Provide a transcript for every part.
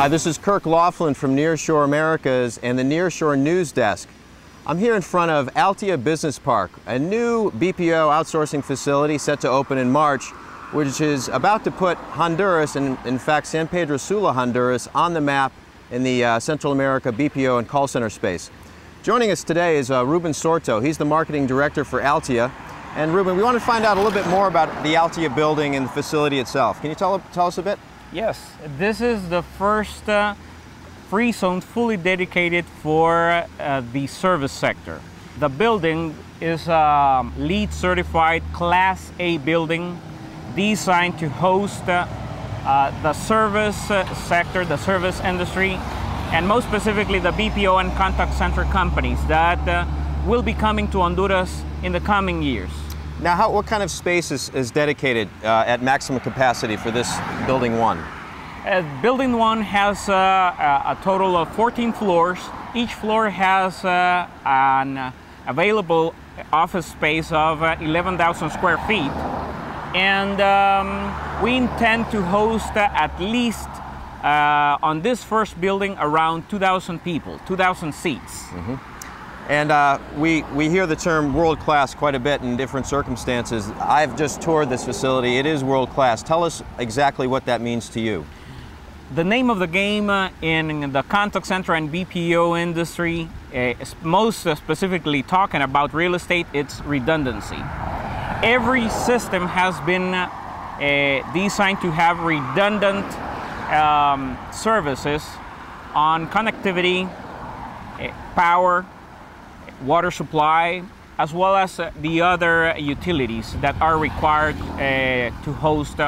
Hi, this is Kirk Laughlin from Nearshore Americas and the Nearshore News Desk. I'm here in front of Altia Business Park, a new BPO outsourcing facility set to open in March, which is about to put Honduras, and in fact San Pedro Sula, Honduras, on the map in the Central America BPO and call center space. Joining us today is Ruben Sorto. He's the marketing director for Altia. And Ruben, we want to find out a little bit more about the Altia building and the facility itself. Can you tell us a bit? Yes, this is the first free zone fully dedicated for the service sector. The building is a LEED certified Class A building designed to host the service sector, the service industry, and most specifically the BPO and contact center companies that will be coming to Honduras in the coming years. Now, what kind of space is dedicated at maximum capacity for this Building 1? Building 1 has a total of 14 floors. Each floor has an available office space of 11,000 square feet. And we intend to host at least on this first building around 2,000 people, 2,000 seats. Mm-hmm. And we hear the term world-class quite a bit in different circumstances. I've just toured this facility. It is world-class. Tell us exactly what that means to you. The name of the game in the contact center and BPO industry, most specifically talking about real estate, it's redundancy. Every system has been designed to have redundant services on connectivity, power, water supply, as well as the other utilities that are required to host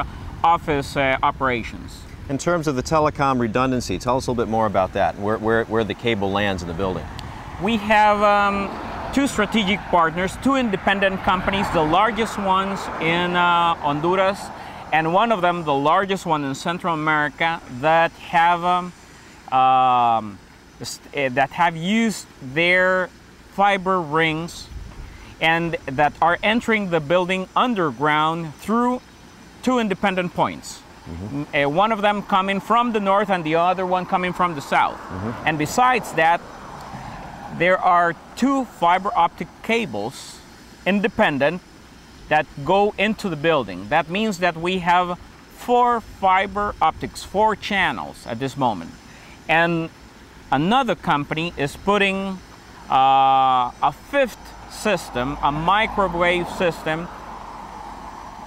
office operations. In terms of the telecom redundancy, tell us a little bit more about that, where the cable lands in the building. We have two strategic partners, two independent companies, the largest ones in Honduras, and one of them, the largest one in Central America, that have used their fiber rings and that are entering the building underground through two independent points. Mm-hmm. One of them coming from the north and the other one coming from the south. Mm-hmm. And besides that, there are two fiber optic cables, independent, that go into the building. That means that we have 4 fiber optics, 4 channels at this moment. And another company is putting a 5th system, a microwave system,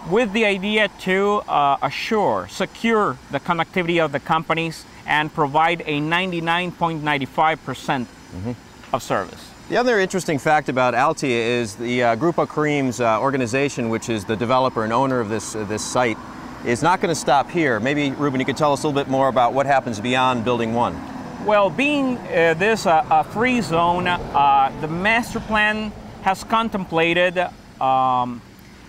with the idea to secure the connectivity of the companies and provide a 99.95% of service. The other interesting fact about Altia is the Grupo Cream's organization, which is the developer and owner of this site, is not going to stop here. Maybe, Ruben, you could tell us a little bit more about what happens beyond Building 1. Well, being this a free zone, the master plan has contemplated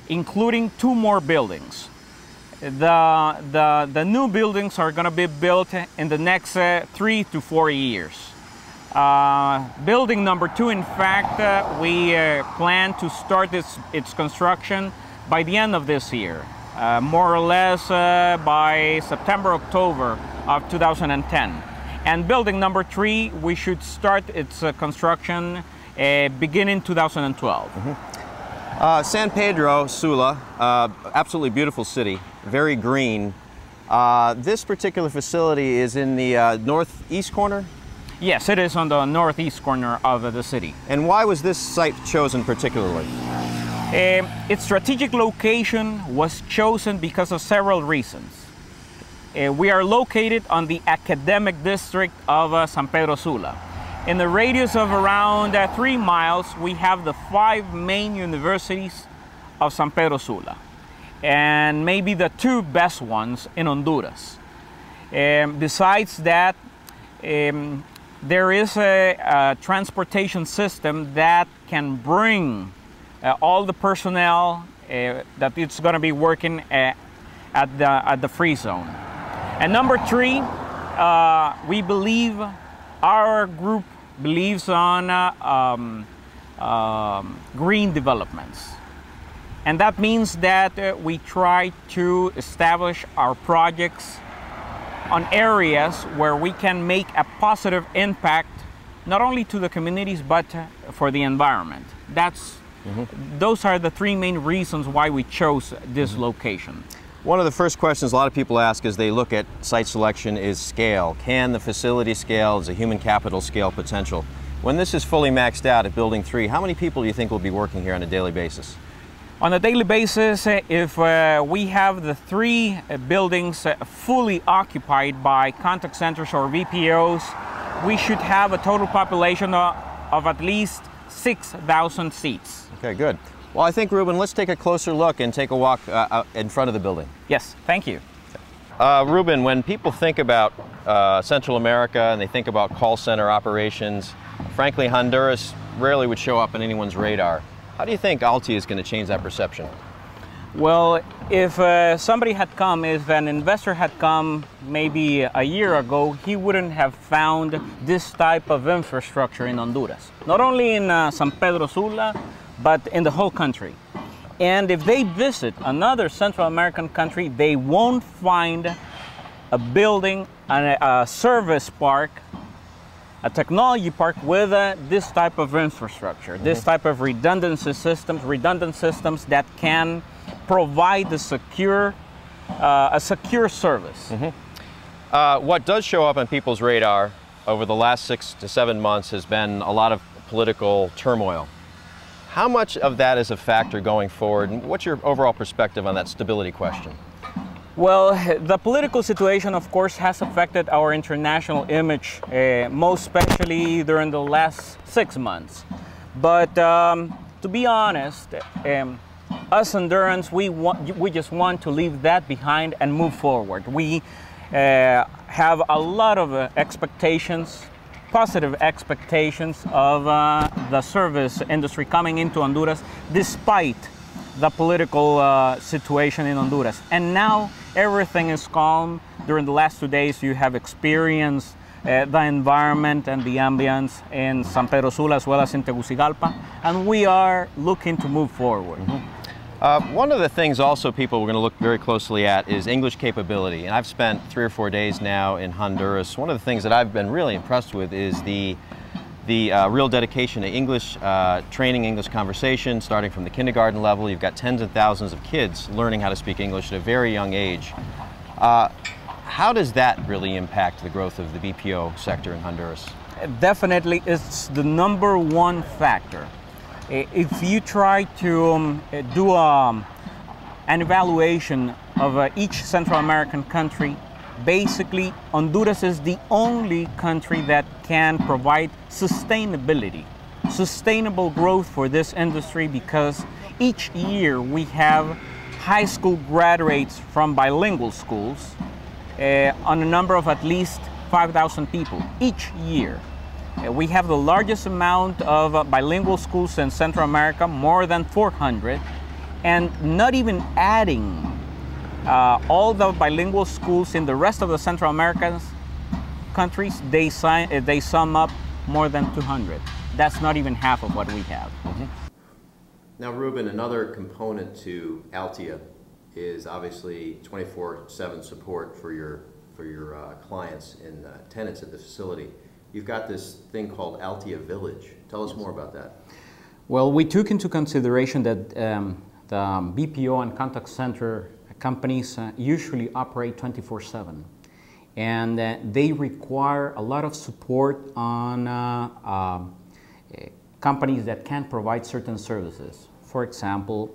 including 2 more buildings. The new buildings are going to be built in the next 3 to 4 years. Building number 2, in fact, we plan to start its construction by the end of this year, more or less by September, October of 2010. And building number 3, we should start its construction beginning 2012. Mm-hmm. San Pedro Sula, absolutely beautiful city, very green. This particular facility is in the northeast corner? Yes, it is on the northeast corner of the city. And why was this site chosen particularly? Its strategic location was chosen because of several reasons. We are located on the academic district of San Pedro Sula. In the radius of around 3 miles, we have the 5 main universities of San Pedro Sula, and maybe the 2 best ones in Honduras. Besides that, there is a transportation system that can bring all the personnel that it's going to be working at the free zone. And number 3, we believe, our group believes on green developments. And that means that we try to establish our projects on areas where we can make a positive impact, not only to the communities, but for the environment. Those are the three main reasons why we chose this location. One of the first questions a lot of people ask as they look at site selection is scale. Can the facility scale? Is the human capital scale potential? When this is fully maxed out at Building 3, how many people do you think will be working here on a daily basis? On a daily basis, if we have the three buildings fully occupied by contact centers or VPOs, we should have a total population of at least 6,000 seats. Okay, good. Well, I think, Ruben, let's take a closer look and take a walk in front of the building. Yes, thank you. Ruben, when people think about Central America and they think about call center operations, frankly, Honduras rarely would show up on anyone's radar. How do you think Altia is going to change that perception? Well, if somebody had come, if an investor had come maybe a year ago, he wouldn't have found this type of infrastructure in Honduras. Not only in San Pedro Sula, but in the whole country. And if they visit another Central American country, they won't find a building, a service park, a technology park with this type of infrastructure, this type of redundant systems that can provide a secure service. What does show up on people's radar over the last 6 to 7 months has been a lot of political turmoil. How much of that is a factor going forward, and what's your overall perspective on that stability question? Well, the political situation, of course, has affected our international image, most especially during the last 6 months. But to be honest, us Hondurans, we just want to leave that behind and move forward. We have a lot of expectations, positive expectations of the service industry coming into Honduras, despite the political situation in Honduras. And now everything is calm. During the last 2 days, you have experienced the environment and the ambience in San Pedro Sula as well as in Tegucigalpa, and we are looking to move forward. One of the things also people we're going to look very closely at is English capability. And I've spent 3 or 4 days now in Honduras. One of the things that I've been really impressed with is the real dedication to English training, English conversation, starting from the kindergarten level. You've got tens of thousands of kids learning how to speak English at a very young age. How does that really impact the growth of the BPO sector in Honduras? Definitely, it's the #1 factor. If you try to do an evaluation of each Central American country, basically Honduras is the only country that can provide sustainable growth for this industry, because each year we have high school graduates from bilingual schools on a number of at least 5,000 people each year. We have the largest amount of bilingual schools in Central America, more than 400, and not even adding all the bilingual schools in the rest of the Central American countries, they sum up more than 200. That's not even half of what we have. Now, Ruben, another component to Altia is obviously 24/7 support for your clients and tenants at the facility. You've got this thing called Altia Village. Tell us more about that. Well, we took into consideration that the BPO and contact center companies usually operate 24/7, and they require a lot of support on companies that can provide certain services. For example,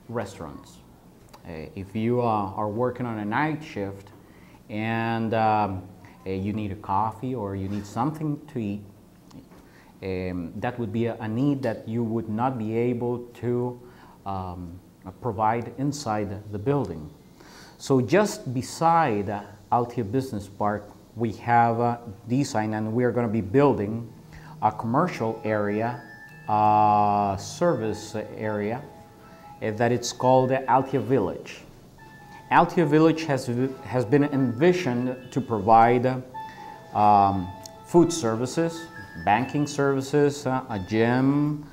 restaurants. If you are working on a night shift and you need a coffee or you need something to eat, that would be a need that you would not be able to provide inside the building. So just beside Altia Business Park, we have designed, and we are going to be building a commercial area, service area, that it's called the Altia Village. Altia Village has been envisioned to provide food services, banking services, a gym.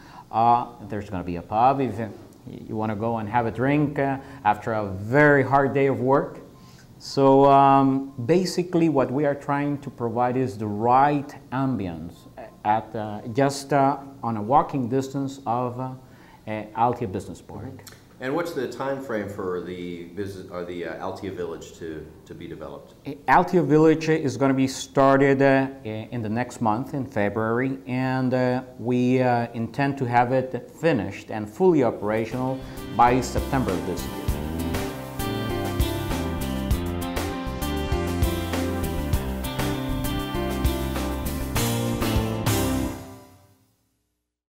There's going to be a pub if you want to go and have a drink after a very hard day of work. So basically what we are trying to provide is the right ambience at just on a walking distance of Altia Business Park. And what's the time frame for the business or the Altia Village to be developed? Altia Village is going to be started in the next month, in February, and we intend to have it finished and fully operational by September of this year.